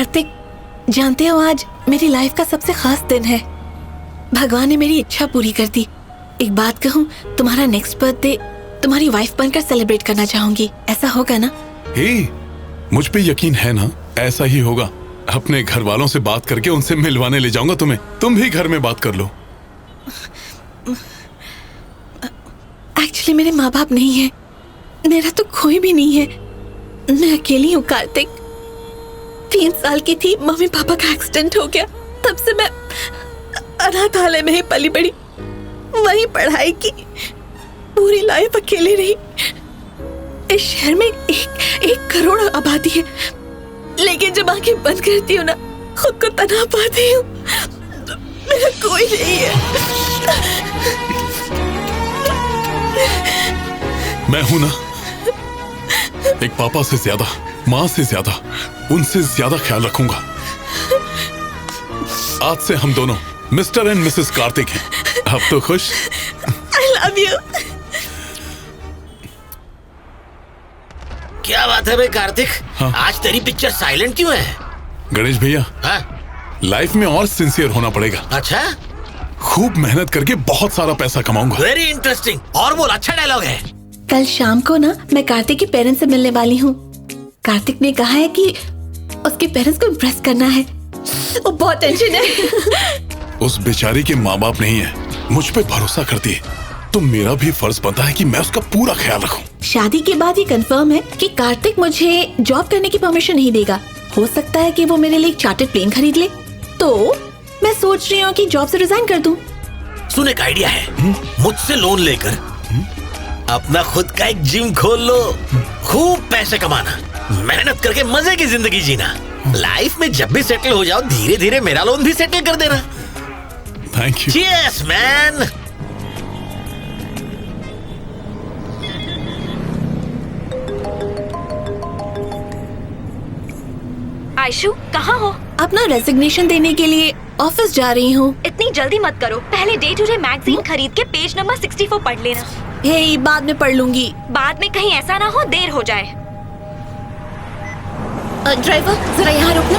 कार्तिक, जानते हो आज मेरी लाइफ का सबसे खास दिन है। भगवान ने मेरी इच्छा पूरी कर दी। एक बात कहूँ, तुम्हारा नेक्स्ट बर्थडे तुम्हारी वाइफ बनकर सेलिब्रेट करना चाहूंगी। ऐसा होगा ना? मुझ पे यकीन है ना, ऐसा ही होगा। अपने घर वालों से बात करके उनसे मिलवाने ले जाऊंगा तुम्हें। तुम भी घर में बात कर लो। एक्चुअली मेरे माँ बाप नहीं है, मेरा तो कोई भी नहीं है। मैं अकेली हूँ कार्तिक। 3 साल की थी, मम्मी पापा का एक्सीडेंट हो गया। तब से मैं अनाथालय में ही पली बड़ी, वहीं पढ़ाई की, पूरी लाइफ अकेले रही। इस शहर में 1 करोड़ आबादी है, लेकिन जब आंखें बंद करती हूँ ना, खुद को तना पाती हूँ। मेरा कोई नहीं है। मैं हूं ना, एक पापा से ज्यादा, माँ से ज्यादा, उनसे ज्यादा ख्याल रखूंगा। आज से हम दोनों मिस्टर एंड मिसेस कार्तिक हैं। अब तो खुश? I love you। क्या बात है भाई कार्तिक? हाँ? आज तेरी पिक्चर साइलेंट क्यों है? गणेश भैया, हाँ? लाइफ में और सिंसियर होना पड़ेगा। अच्छा, खूब मेहनत करके बहुत सारा पैसा कमाऊंगा। Very interesting. और बोल, अच्छा डायलॉग है। कल शाम को ना मैं कार्तिक के पेरेंट्स से मिलने वाली हूँ। कार्तिक ने कहा है कि उसके पेरेंट्स को इम्प्रेस करना है। वो बहुत टेंशन है। उस बेचारी के माँ बाप नहीं है, मुझ पे भरोसा करती है, तो मेरा भी फर्ज बनता है कि मैं उसका पूरा ख्याल रखूं। शादी के बाद ये कंफर्म है कि कार्तिक मुझे जॉब करने की परमिशन नहीं देगा। हो सकता है कि वो मेरे लिए एक चार्टर्ड प्लेन खरीद ले। तो मैं सोच रही हूँ कि जॉब से रिजाइन कर दूं। सुन, एक आइडिया है। मुझसे लोन लेकर अपना खुद का एक जिम खोल लो। खूब पैसे कमाना, मेहनत करके मजे की जिंदगी जीना। लाइफ में जब भी सेटल हो जाओ, धीरे धीरे मेरा लोन भी सेटल कर देना। Thank you. Cheers man. Aishu, कहाँ हो? अपना रेजिग्नेशन देने के लिए ऑफिस जा रही हूँ। इतनी जल्दी मत करो, पहले डे टू डे मैगजीन खरीद के पेज नंबर 64 पढ़ लेना। हे, बाद में पढ़ लूंगी। बाद में कहीं ऐसा ना हो देर हो जाए। ड्राइवर, जरा यहाँ रुकना।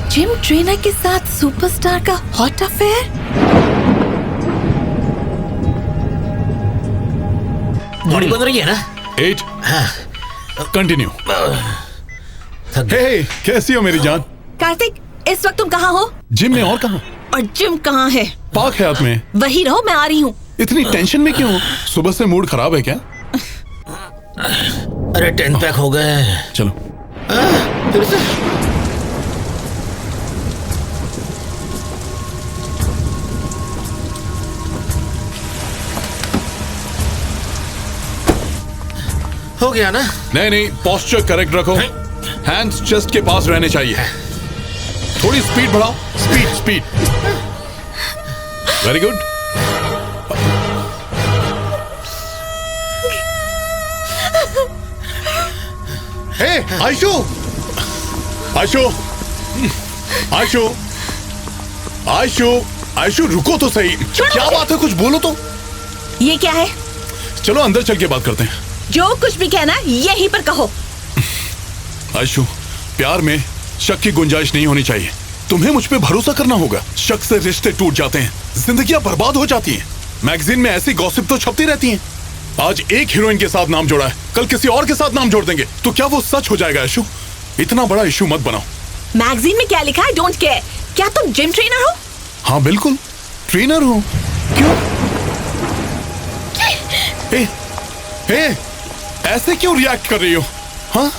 जिम ट्रेनर के साथ सुपरस्टार का हॉट अफेयर। बॉडी बन रही है ना? 8 हाँ। कंटिन्यू। हे, कैसी हो मेरी जान? कार्तिक, इस वक्त तुम कहाँ हो? जिम में। और कहाँ? और जिम कहाँ है? पार्क है हाथ में। वही रहो, मैं आ रही हूँ। इतनी टेंशन में क्यों? सुबह से मूड खराब है क्या? अरे 10 पैक हो गए। चलो। फिर से? हो गया ना? नहीं, पोस्चर करेक्ट रखो। हैंड्स चेस्ट के पास रहने चाहिए। थोड़ी स्पीड बढ़ाओ। Speed. Very good. Hey, Ayshu, रुको तो सही। क्या बात है, कुछ बोलो तो। ये क्या है? चलो अंदर चल के बात करते हैं। जो कुछ भी कहना यहीं पर कहो। आयशु, प्यार में शक की गुंजाइश नहीं होनी चाहिए। तुम्हें मुझ पे भरोसा करना होगा। शक से रिश्ते टूट जाते हैं, जिंदगियां बर्बाद हो जाती हैं। मैगजीन में ऐसी गॉसिप तो छपती रहती हैं। आज एक हीरोइन के साथ नाम जोड़ा है, कल किसी और के साथ नाम जोड़ देंगे, तो क्या वो सच हो जाएगा? आयशु, इतना बड़ा इशू मत बनाओ। मैगजीन में क्या लिखा है? Don't care. क्या तुम जिम ट्रेनर हो? हाँ बिल्कुल, ट्रेनर हूँ। क्यों? ऐसे क्यों रिएक्ट कर रही हो? हाँ?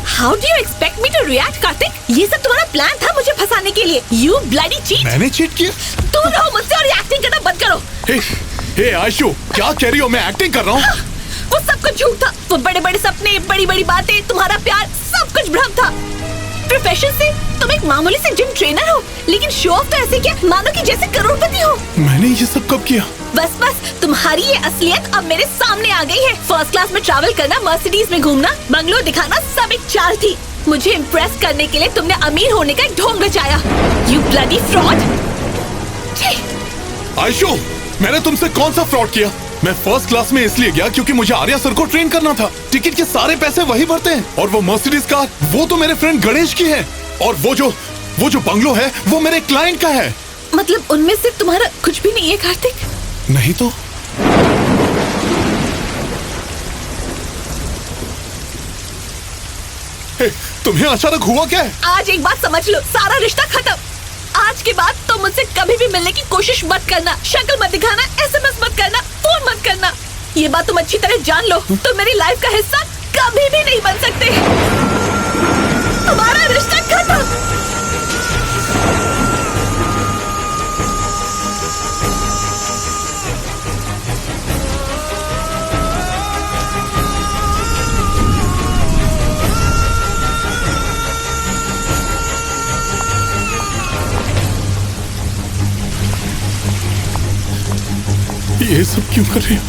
How do you expect me to react, Kartik? ये सब तुम्हारा प्लान था मुझे फंसाने के लिए। You bloody cheat! मैंने चीट किया? तुम रहो मुझसे और एक्टिंग करना बंद करो। हे आयशु, क्या कह रही हो? मैं एक्टिंग कर रहा हूँ? वो सब कुछ झूठ था। वो बड़े बड़े सपने, बड़ी बड़ी बातें, तुम्हारा प्यार, सब कुछ भ्रम था। प्रोफेशन से तुम एक मामूली से जिम ट्रेनर हो, लेकिन शो ऑफ तो ऐसे किया मानो कि जैसे करोड़पति हो। मैंने ये सब कब किया? बस तुम्हारी ये असलियत अब मेरे सामने आ गई है। फर्स्ट क्लास में ट्रैवल करना, मर्सिडीज में घूमना, बंगलो दिखाना, सब एक चाल थी। मुझे इम्प्रेस करने के लिए तुमने अमीर होने का एक ढोंग रचाया। You bloody fraud! आयशु, मैंने तुमसे कौन सा फ्रॉड किया? मैं फर्स्ट क्लास में इसलिए गया क्योंकि मुझे आर्या सर को ट्रेन करना था। टिकट के सारे पैसे वही भरते हैं। और वो मर्सिडीज कार, वो तो मेरे फ्रेंड गणेश की है। और वो जो बंगलो है वो मेरे क्लाइंट का है। मतलब उनमें से तुम्हारा कुछ भी नहीं है कार्तिक? नहीं तो तुम्हें अचानक हुआ क्या है? आज एक बात समझ लो, सारा रिश्ता खत्म। आज के बाद तो मुझसे कभी भी मिलने की कोशिश मत करना, शक्ल मत दिखाना, SMS मत करना, फोन मत करना। ये बात तुम अच्छी तरह जान लो। तुम मेरी लाइफ का हिस्सा कभी भी नहीं बन सकते। तुम्हारा रिश्ता खत्म। ये सब क्यों कर रही हो?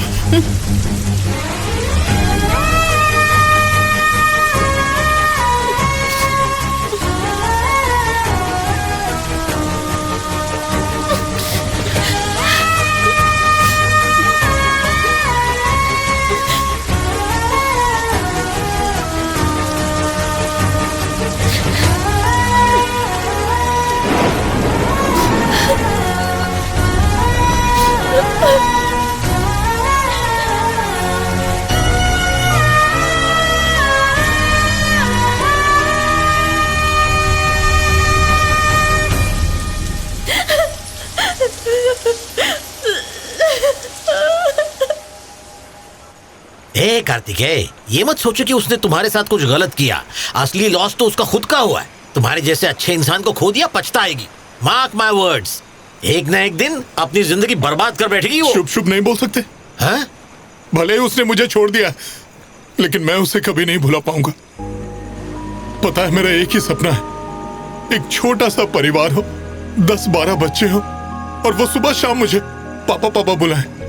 कार्तिकेय, ये मत सोचो कि उसने तुम्हारे साथ कुछ गलत किया। असली लॉस तो उसका खुद का हुआ है। तुम्हारे जैसे अच्छे इंसान को खो दिया, पछताएगी। मार्क माय वर्ड्स, एक ना एक दिन अपनी जिंदगी बर्बाद कर बैठेगी वो। शुभ शुभ नहीं बोल सकते? हाँ? भले ही उसने मुझे छोड़ दिया, लेकिन मैं उसे कभी नहीं भुला पाऊंगा। पता है, मेरा एक ही सपना है, एक छोटा सा परिवार हो, 10-12 बच्चे हो, और वो सुबह शाम मुझे पापा पापा बुलाए।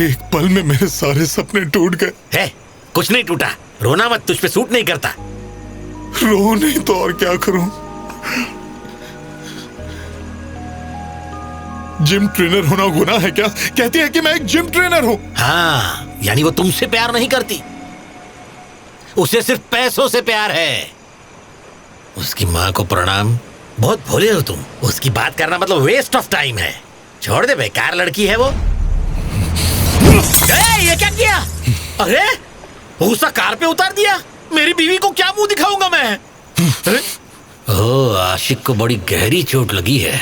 एक पल में मेरे सारे सपने टूट गए। है, कुछ नहीं टूटा, रोना मत, तुझ पे सूट नहीं करता। रो नहीं तो और क्या करूं? जिम ट्रेनर होना गुनाह है क्या? कहती है कि मैं एक जिम ट्रेनर हूं। हाँ, यानी वो तुमसे प्यार नहीं करती, उसे सिर्फ पैसों से प्यार है। उसकी माँ को प्रणाम, बहुत भोले हो तुम। उसकी बात करना मतलब वेस्ट ऑफ टाइम है। छोड़ दे, बेकार लड़की है वो। ये क्या किया? अरे भूसा कार पे उतार दिया। मेरी बीवी को क्या मुंह दिखाऊंगा मैं? ओह, आशिक को बड़ी गहरी चोट लगी है।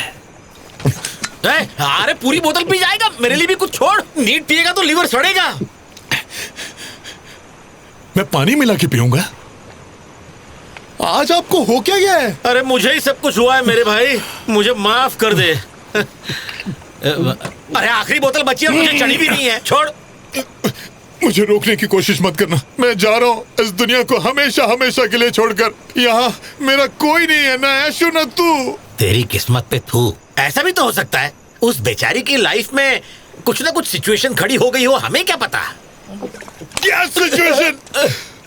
अरे पूरी बोतल पी जाएगा, मेरे लिए भी कुछ छोड़। नीट पिएगा तो लीवर सड़ेगा। मैं पानी मिला के पीऊंगा। आज आपको हो क्या गया है? अरे मुझे ही सब कुछ हुआ है मेरे भाई, मुझे माफ कर दे। अरे आखिरी बोतल बची है, मुझे चढ़ी भी नहीं है। छोड़। मुझे रोकने की कोशिश मत करना। मैं जा रहा हूँ इस दुनिया को हमेशा हमेशा के लिए छोड़कर। यहाँ मेरा कोई नहीं है, ना ऐशो ना तू। तेरी किस्मत पे थू। ऐसा भी तो हो सकता है उस बेचारी की लाइफ में कुछ ना कुछ सिचुएशन खड़ी हो गई हो, हमें क्या पता। क्या सिचुएशन?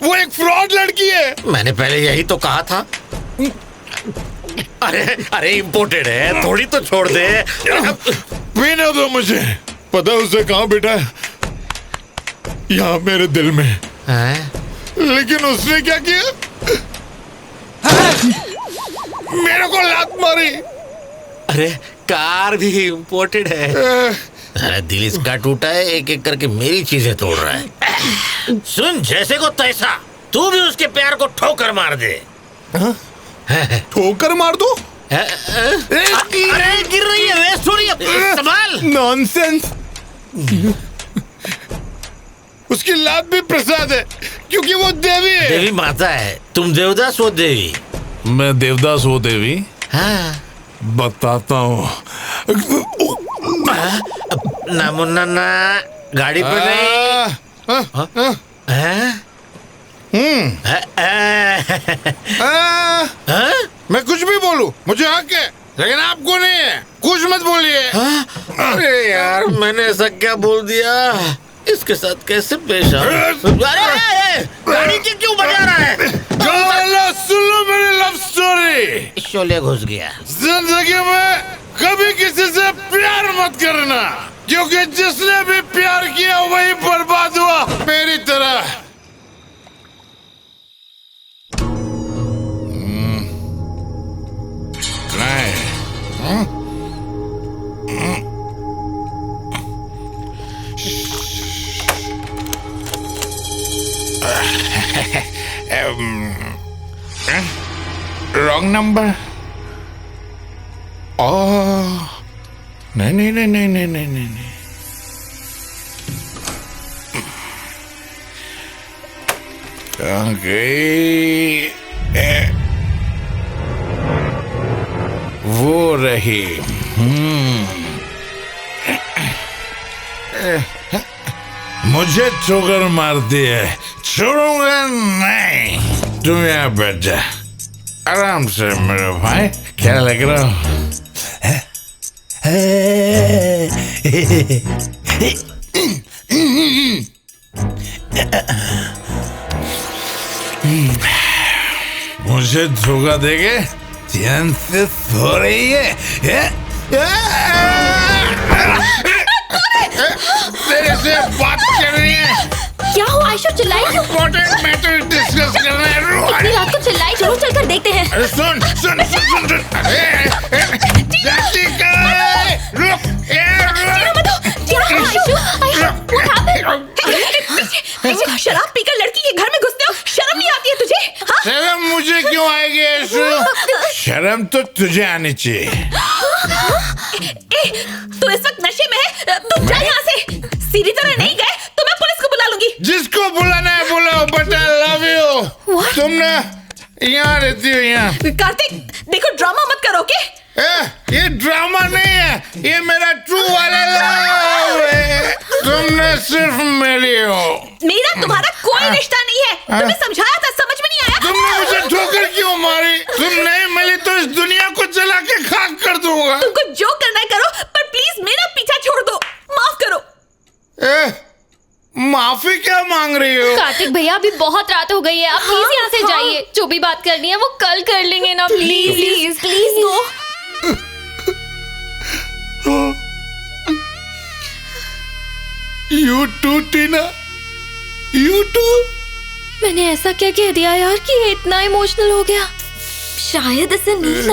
वो एक फ्रॉड लड़की है। मैंने पहले यही तो कहा था। अरे इम्पोर्टेड है, थोड़ी तो छोड़ दे। पीने दो मुझे। पता है उसे कहाँ बैठा है? यहाँ मेरे दिल में। लेकिन उसने क्या किया? मेरे को लात मारी। अरे कार भी इम्पोर्टेड है। अरे दिल इसका टूटा है, एक एक करके मेरी चीजें तोड़ रहा है। सुन, जैसे को तैसा, तू भी उसके प्यार को ठोकर मार दे। ठोकर मार दो? अरे गिर रही है, वेस्ट हो रही है, संभाल। नॉनसेंस। उसकी लात भी प्रसाद है क्योंकि वो देवी है। देवी माता है, तुम देवदास हो देवी। मैं देवदास हो देवी। हाँ, बताता हूँ। ना मुन्ना ना, गाड़ी पे नहीं। मैं कुछ भी बोलूं, मुझे हक है, लेकिन आपको नहीं है। कुछ मत बोलिए। अरे यार, मैंने ऐसा क्या बोल दिया? इसके साथ कैसे पेश आऊं? अरे गाड़ी के क्यों बजा रहा है? सुन लो मेरी लव स्टोरी। शोले घुस गया। जिंदगी में कभी किसी से प्यार मत करना, क्योंकि जिसने भी प्यार किया वही बर्बाद हुआ मेरी तरह। Wrong number. नहीं नहीं नहीं नहीं नहीं नहीं नहीं नहीं। कहाँ गई? वो रही। मुझे ठोकर मारती है, छोड़ूंगा नहीं। तुम यहाँ बैठ जा आराम से मेरे भाई। क्या लग रहा हो? मुझे धोखा देके ध्यान से सो रही है। तेरे से बात कर रही है। क्या हुआ आयशु, चिल्लाई क्यों? इम्पोर्टेंट मैटर डिस्कस कर रहे हैं। इतनी रात को चिल्लाई, चलो चलकर देखते हैं। अरे सुन सुन सुन सुन सुन। जातिका, रुक, क्या हुआ आयशु? What happened? शराब पीकर लड़की के घर में घुसते हो, शर्म नहीं आती है तुझे? हाँ? शर्म मुझे क्यों आएगी ऐशु? शर्म तो तुझे आनी चाहिए। तू इस वक्त नशे में है, तुम जा यहाँ से। सीधी तरह नहीं गए तो मैं पुलिस को बुला लूंगी। जिसको बुलाना है बुलाओ, बट आई लव यू। तुम ना यहाँ रहती हो यहाँ। कार्तिक देखो, ड्रामा मत करो, ओके? ये ड्रामा नहीं है, ये मेरा ट्रू वाला लव है। तुम ना सिर्फ मेरी हो। मेरा तुम्हारा कोई रिश्ता नहीं है। तुम्हें समझाया था, समझ में नहीं आया? तुमने मुझे ठोकर क्यों मारी? तुम नहीं मिली तो इस दुनिया को जला के खाक कर दूंगा। तुमको जो करना है करो, पर प्लीज मेरा पीछा छोड़ दो, माफ करो। माफी क्या मांग रही हो? कार्तिक भैया अभी बहुत रात हो गई है, आप प्लीज यहाँ से जाइए। जो भी बात करनी है वो कल कर लेंगे ना, please please please. No You too, Tina, you too। मैंने ऐसा क्या कह दिया यार कि ये इतना इमोशनल हो गया? शायद इसे नींद